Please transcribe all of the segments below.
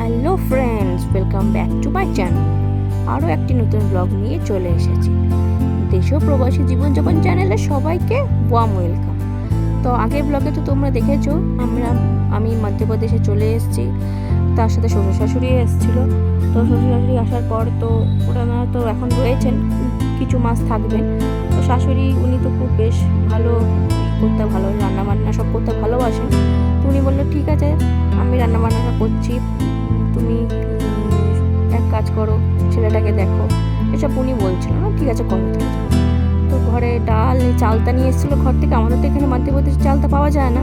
Hello friends, welcome back to my channel. আরও একটি নতুন ব্লগ নিয়ে চলে এসেছি। দেশীয় প্রবাসী জীবনযাপন চ্যানেলে সবাইকে ওয়ার্ম ওয়েলকাম। তো আগের ব্লগে তো তোমরা দেখেছো আমি মধ্যপ্রদেশে চলে এসেছি, তার সাথে শ্বশুর শাশুড়ি এসেছিলো। তো শ্বশুর শাশুড়ি আসার পর তো ওনারা তো এখন রয়েছেন, কিছু মাস থাকবেন। তো শাশুড়ি উনি তো খুব বেশ ভালো করতে, ভালো রান্নাবান্না সব করতে ভালোবাসেন। তো উনি বললো ঠিক আছে, আমি রান্নাবান্নাটা করছি, তুমি এক কাজ করো, ছেলেটাকে দেখো, এসব উনি বলছিল না। ঠিক আছে করো, ঠিক আছে। তো ঘরে ডাল চালতা নিয়ে এসেছিলো ঘর থেকে। আমাদের তো এখানে মধ্যপ্রদেশে চালতা পাওয়া যায় না।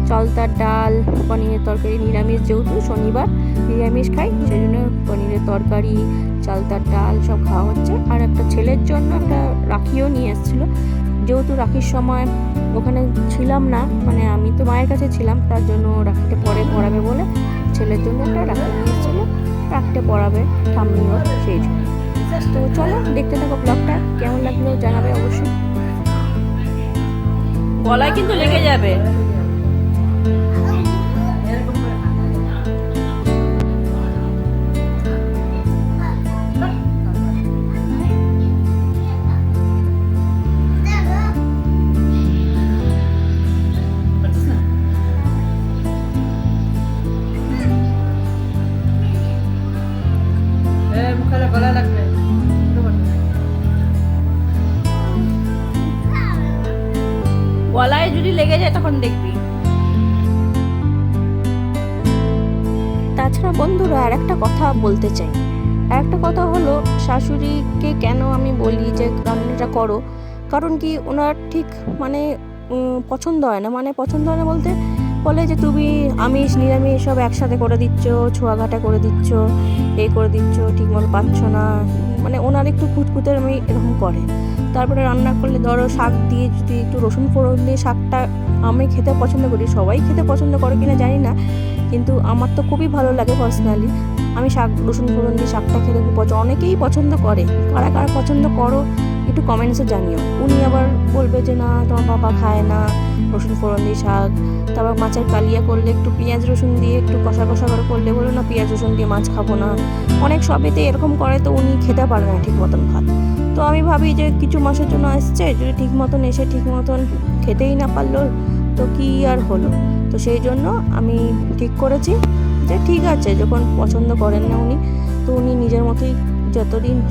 চালতার ডাল, পনিরের তরকারি, নিরামিষ যেহেতু শনিবার নিরামিষ খাই, সেই জন্য পনিরের তরকারি, চালতার ডাল সব খাওয়া হচ্ছে। আর একটা ছেলের জন্য একটা রাখিও নিয়ে এসেছিলো, যেহেতু রাখির সময় ওখানে ছিলাম না, মানে আমি তো মায়ের কাছে ছিলাম, তার জন্য রাখিটা পরে পড়াবে বলে ছেলের জন্য একটা রাখি নিয়ে এসেছিলো, রাখতে পড়াবে ঠাম্মিও, সেই জন্য। তো চলো দেখতে থাকো ব্লগটা, কেমন লাগলো জানাবে অবশ্যই। গলায় কিন্তু লেগে যাবে। গলায় যদি লেগে যায় তখন দেখবি। তাছাড়া বন্ধুরা আর একটা কথা বলতে চাই। আর একটা কথা হলো, শাশুড়িকে কেন আমি বলি যে রান্নাটা করো, কারণ কি ওনার ঠিক মানে পছন্দ হয় না। মানে পছন্দ হয় না বলতে বলে যে তুমি আমিষ নিরামিষ সব একসাথে করে দিচ্ছ, ছোঁয়াঘাটা করে দিচ্ছ, এই করে দিচ্ছ, ঠিক মতো পাচ্ছ না। মানে ওনার একটু খুঁতখুঁতে আমি এরকম করে। তারপরে রান্না করলে ধরো শাক দিয়ে যদি একটু রসুন ফোড়ন দিয়ে শাকটা, আমি খেতে পছন্দ করি, সবাই খেতে পছন্দ করে কিনা জানি না, কিন্তু আমার তো খুবই ভালো লাগে পার্সোনালি। আমি শাক রসুন ফোড়ন দিয়ে শাকটা খেতে খুব অনেকেই পছন্দ করে। কারা কারা পছন্দ করো একটু কমেন্টসে জানিও। উনি আবার বলবে যে না তোমার বাবা খায় না রসুন ফোড়ন দিয়ে শাক। তারপর মাছের কালিয়া করলে একটু পেঁয়াজ রসুন দিয়ে একটু কষা কষা করে করলে বলো না পেঁয়াজ রসুন দিয়ে মাছ খাবো না। অনেক সবেতে এরকম করে, তো উনি খেতে পারে না ঠিক মতন ভাত। তো আমি ভাবি যে কিছু মাসের জন্য আসছে, যদি ঠিক মতন এসে ঠিক মতন খেতেই না পারলো তো কি আর হলো। তো সেই জন্য আমি ঠিক করেছি যে ঠিক আছে, যখন পছন্দ করেন না উনি, তো উনি নিজের মতোই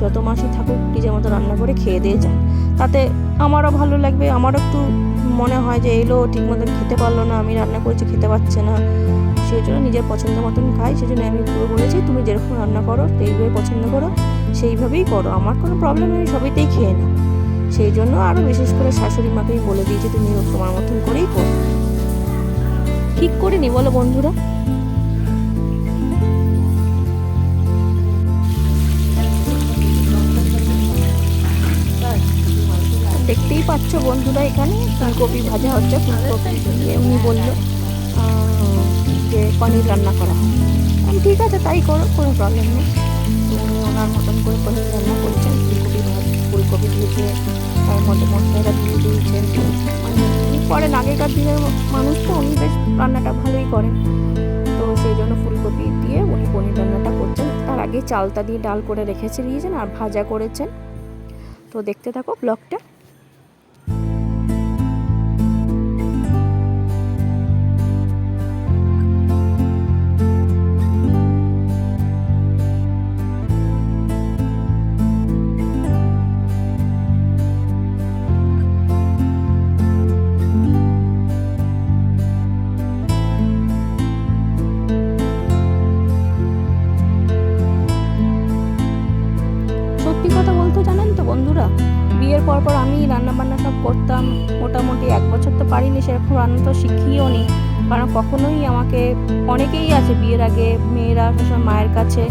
যত মাসই থাকুক নিজের মতো রান্না করে খেয়ে দিয়ে যান। তাতে আমারও ভালো লাগবে, আমারও একটু মনে হয় যে এলো ঠিক মতন খেতে পারলো না, আমি রান্না করেছি খেতে পারছে না, সেই জন্য নিজের পছন্দ মতন খাই। সেই জন্য আমি পুরো বলেছি তুমি যেরকম রান্না করো যেইভাবে পছন্দ করো সেইভাবেই করো, আমার কোনো প্রবলেম নেই, সবইতেই খেয়ে নাও। সেই জন্য আরও বিশেষ করে শাশুড়ি মাকেই বলে দিয়েছি তুমি তোমার মতন করেই করো। ঠিক করে নি বলো বন্ধুরা। দেখতেই পাচ্ছ বন্ধুরা, এখানে ফুলকপি ভাজা হচ্ছে। ফুলকপি এমনি বললো যে পনির রান্না করা হয়। আমি ঠিক আছে তাই করো, কোনো প্রবলেম নেই। তো উনি ওনার মতন করে পনির রান্না করছেন, ফুলকপি ভেজে তার মধ্যে মশলাটা দিয়ে দিয়েছেন। মানে উনি করেন, আগেকার দিনের মানুষ তো, উনি বেশ রান্নাটা ভালোই করেন। তো সেই জন্য ফুলকপি দিয়ে উনি পনির রান্নাটা করছেন। তার আগে চালতা দিয়ে ডাল করে রেখেছে দিয়েছেন আর ভাজা করেছেন। তো দেখতে থাকো ব্লগটা। সত্যি কথা বলতে জানেন তো বন্ধুরা, বিয়ের পর আমি রান্নাবান্না সব করতাম মোটামুটি 1 বছর, তো পারিনি সেরকম রান্না, তো শিখিও নি। কারণ কখনোই আমাকে, অনেকেই আছে বিয়ের আগে মেয়েরা সবসময় মায়ের কাছে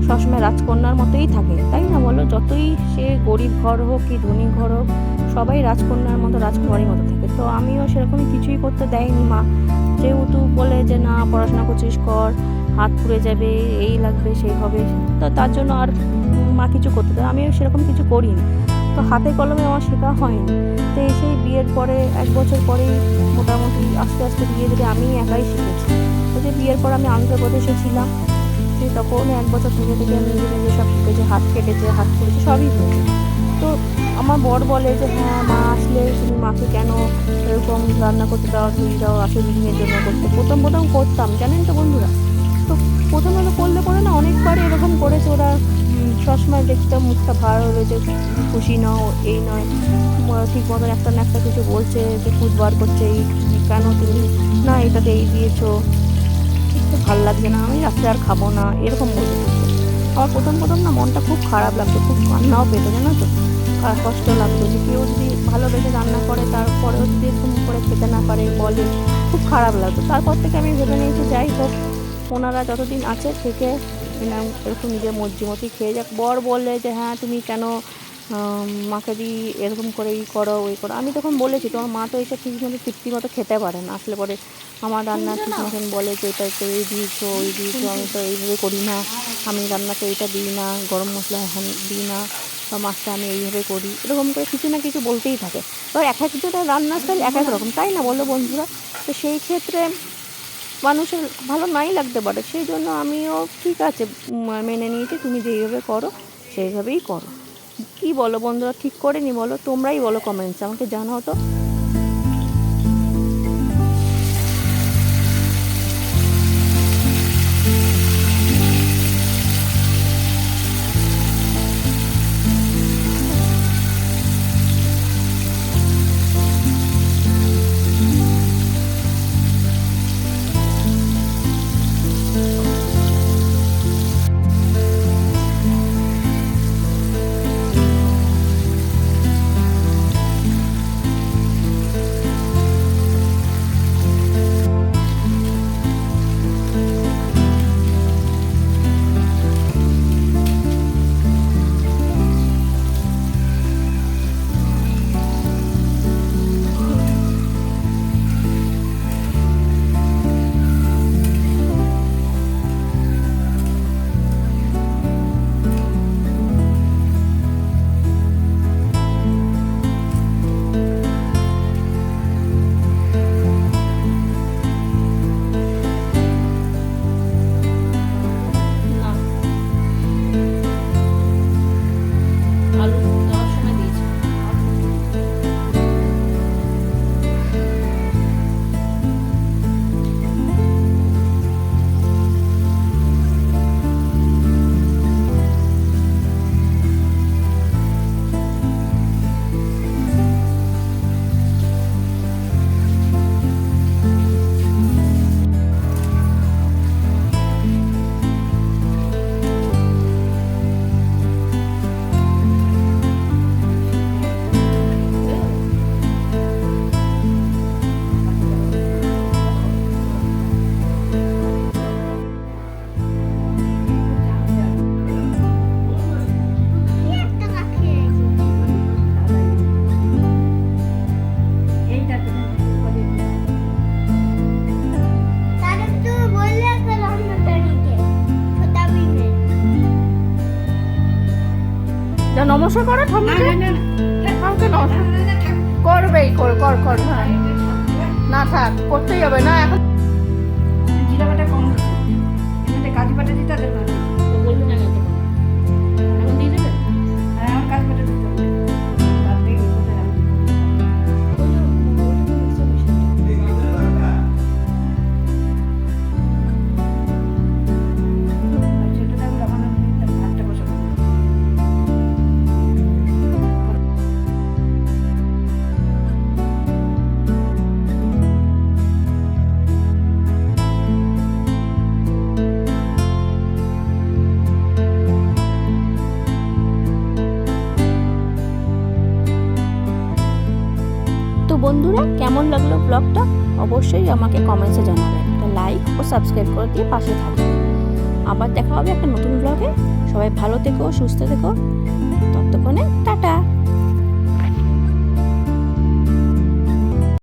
সবসময় রাজকন্যার মতোই থাকে, তাই না বলো? যতই সে গরিব ঘর হোক কি ধনী ঘর হোক, সবাই রাজকন্যার মতো রাজকুমারীর মতো থাকে। তো আমিও সেরকমই কিছুই করতে দেয়নি মা, যেহেতু বলে যে না পড়াশোনা করছিস কর, হাত পুড়ে যাবে, এই লাগবে সেই হবে, তো তার জন্য আর মা কিছু করতে দেয়। আমিও সেরকম কিছু করিনি, তো হাতে কলমে আমার শেখা হয়নি। তো সেই বিয়ের পরে 1 বছর পরেই মোটামুটি আস্তে আস্তে ধীরে ধীরে আমি একাই শিখেছি। তো যে বিয়ের পর আমি অন্ধ্রপ্রদেশে ছিলাম, সেই তখন 1 বছর থেকে থেকে আমি নিজে নিজে সব শিখেছি, হাত কেটেছে, হাত খুলেছে, সবই হয়েছে। তো আমার বর বলে যে হ্যাঁ মা আসলে তুমি মাকে কেন এরকম রান্না করতে দাও, ধুয়ে দাও, আসে দিনের জন্য করতে। প্রথম প্রথম করতাম, জানেন তো বন্ধুরা। তো প্রথমে করলে পরে না অনেকবার এরকম করেছে ওরা। সবসময় দেখতাম মুখটা ভার হয়ে রয়েছে, খুশি নাও এই নয়, ঠিক মতন একটা না একটা কিছু বলছে, যে খুঁত বার করছে, এই কেন তুমি না এটাতে এই দিয়েছো, তো ভালো লাগছে না, আমি রাত্রে আর খাবো না, এরকম বলতে থাকতো। আমার প্রথম প্রথম না মনটা খুব খারাপ লাগতো, খুব কান্নাও পেতো, জানো তো। আর কষ্ট লাগতো যে কেউ যদি ভালোবেসে রান্না করে তারপরেও যদি এরকম করে খেতে না পারে, বলে, খুব খারাপ লাগতো। তারপর থেকে আমি ভেবে নিয়েছি যাই হোক, ওনারা যতদিন আছে থেকে এরকম নিজের মর্জি মতোই খেয়ে যাক। বর বললে যে হ্যাঁ তুমি কেন মাকে দিয়ে এরকম করে ই করো ওই করো। আমি তখন বলেছি তোমার মা তো এইসব ঠিক মতো তৃপ্তি মতো খেতে পারে না, আসলে পরে আমার রান্না ঠিক মতন বলে যে এটা তো এই দিয়েছো ওই দিয়েছো, আমি তো এইভাবে করি না, আমি রান্নাতে এইটা দিই না, গরম মশলা এখন দিই না, বা মাছটা আমি এইভাবে করি, এরকম করে কিছু না কিছু বলতেই থাকে। এবার এক একজনের রান্নার স্টাইল এক এক রকম, তাই না বলো বন্ধুরা। তো সেই ক্ষেত্রে মানুষের ভালো নাই লাগতে পারে, সেই জন্য আমিও ঠিক আছে মেনে নিয়েছি, তুমি যেইভাবে করো সেইভাবেই করো। কি বলো বন্ধুরা, ঠিক করে নি বলো, তোমরাই বলো কমেন্টস, আমাকে জানাও তো। আলু দেওয়ার সময় দিয়েছি। নমস্কার করো ঠাকুরকে, ঠাকুরকে নমস্কার করবেই, কর কর কর, হ্যাঁ না থাক, করতেই হবে না এখন। জিরা বাটা কম এমনিতে কাজু বাটা দিতে হবে না, তো বলবে না তো এখন দিয়ে দেবে। হ্যাঁ আমার কাজু বাটা দিতে হবে, বাদ দিয়ে কোথায় রাখবি। আর সেটা আমি লাগানো ভাতটা বসাবো। তো বন্ধুরা কেমন লাগলো ব্লগটা অবশ্যই আমাকে কমেন্টসে জানাবেন, একটা লাইক ও সাবস্ক্রাইব করে দিয়ে পাশে থাকবেন। আবার দেখা হবে একটা নতুন ব্লগে। সবাই ভালো থেকো, সুস্থ থেকো, ততক্ষণে টাটা।